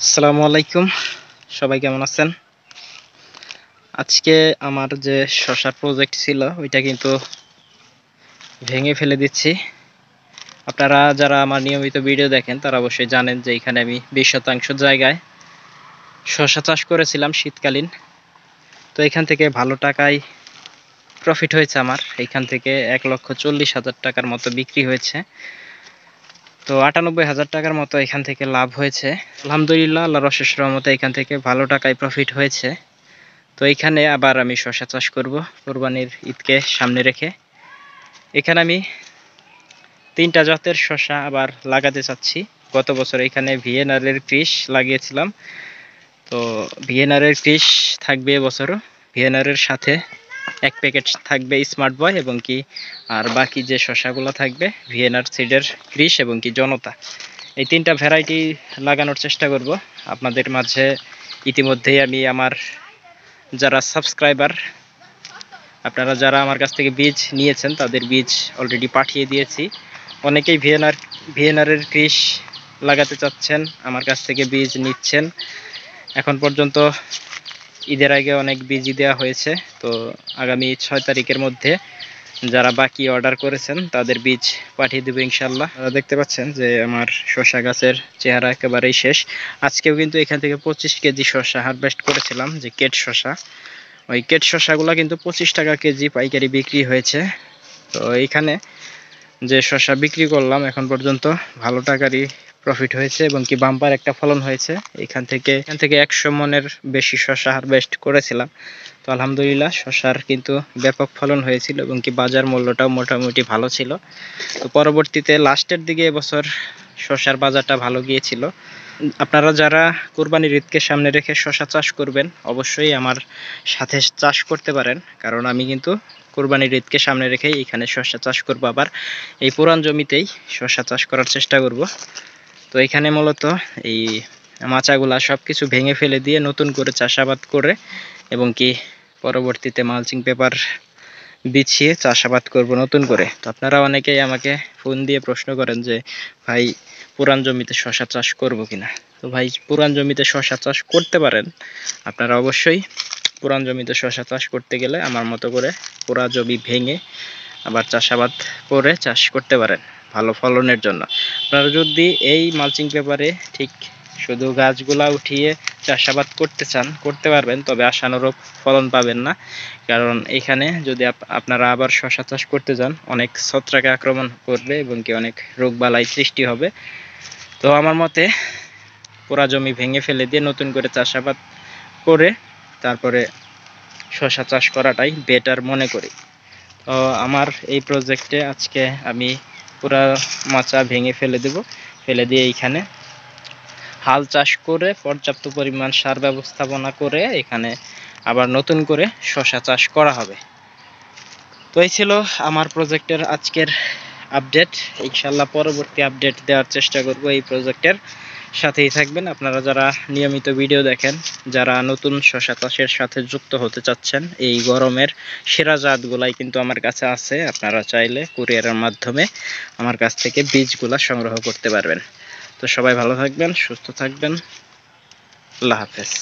আসসালামু আলাইকুম, সবাই কেমন আছেন? আজকে আমার যে শশার প্রজেক্ট ছিল ওইটা কিন্তু ভেঙে ফেলে দিচ্ছি। আপনারা যারা আমার নিয়মিত ভিডিও দেখেন তারা অবশ্যই জানেন যে এখানে আমি 20% জায়গায় শশা চাষ করেছিলাম শীতকালীন। তো এখান থেকে ভালো টাকায় প্রফিট হয়েছে আমার। এখান থেকে 1,40,000 টাকার মতো বিক্রি হয়েছে। তো 98,000 টাকার মতো এখান থেকে লাভ হয়েছে। আলহামদুলিল্লাহ, আল্লাহর অশেষ রহমতে এখান থেকে ভালো টাকায় প্রফিট হয়েছে। তো এইখানে আবার আমি শশা চাষ করব কোরবানির ঈদকে সামনে রেখে। এখানে আমি 3টা জাতের শশা আবার লাগাতে চাচ্ছি। গত বছর এখানে ভিএনআর-এর কৃষ লাগিয়েছিলাম। তো ভিএনআর-এর কৃষ থাকবে এবছরও। ভিএনআর-এর সাথে 1 প্যাকেট থাকবে স্মার্ট বয় এবং কি আর বাকি যে শশাগুলো থাকবে ভিএনআর সিডের কৃষ এবং কি জনতা। এই 3টা ভ্যারাইটি লাগানোর চেষ্টা করব আপনাদের মাঝে। ইতিমধ্যেই আমি আমার যারা সাবস্ক্রাইবার, আপনারা যারা আমার কাছ থেকে বীজ নিয়েছেন তাদের বীজ অলরেডি পাঠিয়ে দিয়েছি। অনেকেই ভিএনআর-এর কৃষ লাগাতে চাচ্ছেন, আমার কাছ থেকে বীজ নিচ্ছেন। এখন পর্যন্ত ঈদের আগে অনেক বীজই দেওয়া হয়েছে। তো আগামী 6 তারিখের মধ্যে যারা বাকি অর্ডার করেছেন তাদের বীজ পাঠিয়ে দেবো ইনশাল্লাহ। দেখতে পাচ্ছেন যে আমার শশা গাছের চেহারা একেবারেই শেষ। আজকেও কিন্তু এখান থেকে 25 কেজি শশা হারভেস্ট করেছিলাম, যে কেট শশা। ওই কেট শশাগুলো কিন্তু 25 টাকা কেজি পাইকারি বিক্রি হয়েছে। তো এইখানে যে শশা বিক্রি করলাম এখন পর্যন্ত ভালো টাকারই প্রফিট হয়েছে এবং কি বাম্পার একটা ফলন হয়েছে। এখান থেকে 100 মনের বেশি শশা হারভেস্ট করেছিলাম। তো আলহামদুলিল্লাহ, শশার কিন্তু ব্যাপক ফলন হয়েছিল এবং কি বাজার মূল্যটাও মোটামুটি ভালো ছিল। তো পরবর্তীতে লাস্টের দিকে এবছর শশার বাজারটা ভালো গিয়েছিল। আপনারা যারা কোরবানির ঈদকে সামনে রেখে শশা চাষ করবেন অবশ্যই আমার সাথে চাষ করতে পারেন, কারণ আমি কিন্তু কোরবানির ঈদকে সামনে রেখেই এখানে শশা চাষ করব। আবার এই পুরান জমিতেই শশা চাষ করার চেষ্টা করব। তো এখানে মূলত এই মাচাগুলা সব কিছু ভেঙে ফেলে দিয়ে নতুন করে চাষাবাদ করে এবং কি পরবর্তীতে মালচিং পেপার বিছিয়ে চাষাবাদ করব নতুন করে। তো আপনারা অনেকেই আমাকে ফোন দিয়ে প্রশ্ন করেন যে ভাই, পুরান জমিতে শশা চাষ করব কিনা। তো ভাই, পুরান জমিতে শশা চাষ করতে পারেন। আপনারা অবশ্যই পুরান জমিতে শশা চাষ করতে গেলে আমার মতো করে পুরা জমি ভেঙে আবার চাষাবাদ করে চাষ করতে পারেন ভালো ফলনের জন্য। আপনারা যদি এই মালচিং পেপারে ঠিক শুধু গাছগুলা উঠিয়ে চাষাবাদ করতে চান করতে পারবেন, তবে আশানুরূপ ফলন পাবেন না। কারণ এখানে যদি আপনারা আবার শশা চাষ করতে যান অনেক ছত্রাকে আক্রমণ করবে এবং কি অনেক রোগবালাই সৃষ্টি হবে। তো আমার মতে পুরা জমি ভেঙে ফেলে দিয়ে নতুন করে চাষাবাদ করে তারপরে শশা চাষ করাটাই বেটার মনে করি। তো আমার এই প্রজেক্টে আজকে আমি পুরা মাচা ভেঙে ফেলে দেব, ফেলে দিয়ে এইখানে হাল চাষ করে পর্যাপ্ত পরিমাণ সার ব্যবস্থাপনা করে এখানে আবার নতুন করে শশা চাষ করা হবে। তো এই ছিল আমার প্রজেক্টের আজকের আপডেট। ইনশাল্লাহ পরবর্তী আপডেট দেওয়ার চেষ্টা করব। এই প্রজেক্টের সাথেই থাকবেন আপনারা যারা নিয়মিত ভিডিও দেখেন, যারা নতুন শশা চাষের সাথে যুক্ত হতে চাচ্ছেন। এই গরমের সেরা জাতগুলাই কিন্তু আমার কাছে আছে, আপনারা চাইলে কুরিয়ারের মাধ্যমে আমার কাছ থেকে বীজগুলা সংগ্রহ করতে পারবেন। তো সবাই ভালো থাকবেন, সুস্থ থাকবেন। আল্লাহ হাফেজ।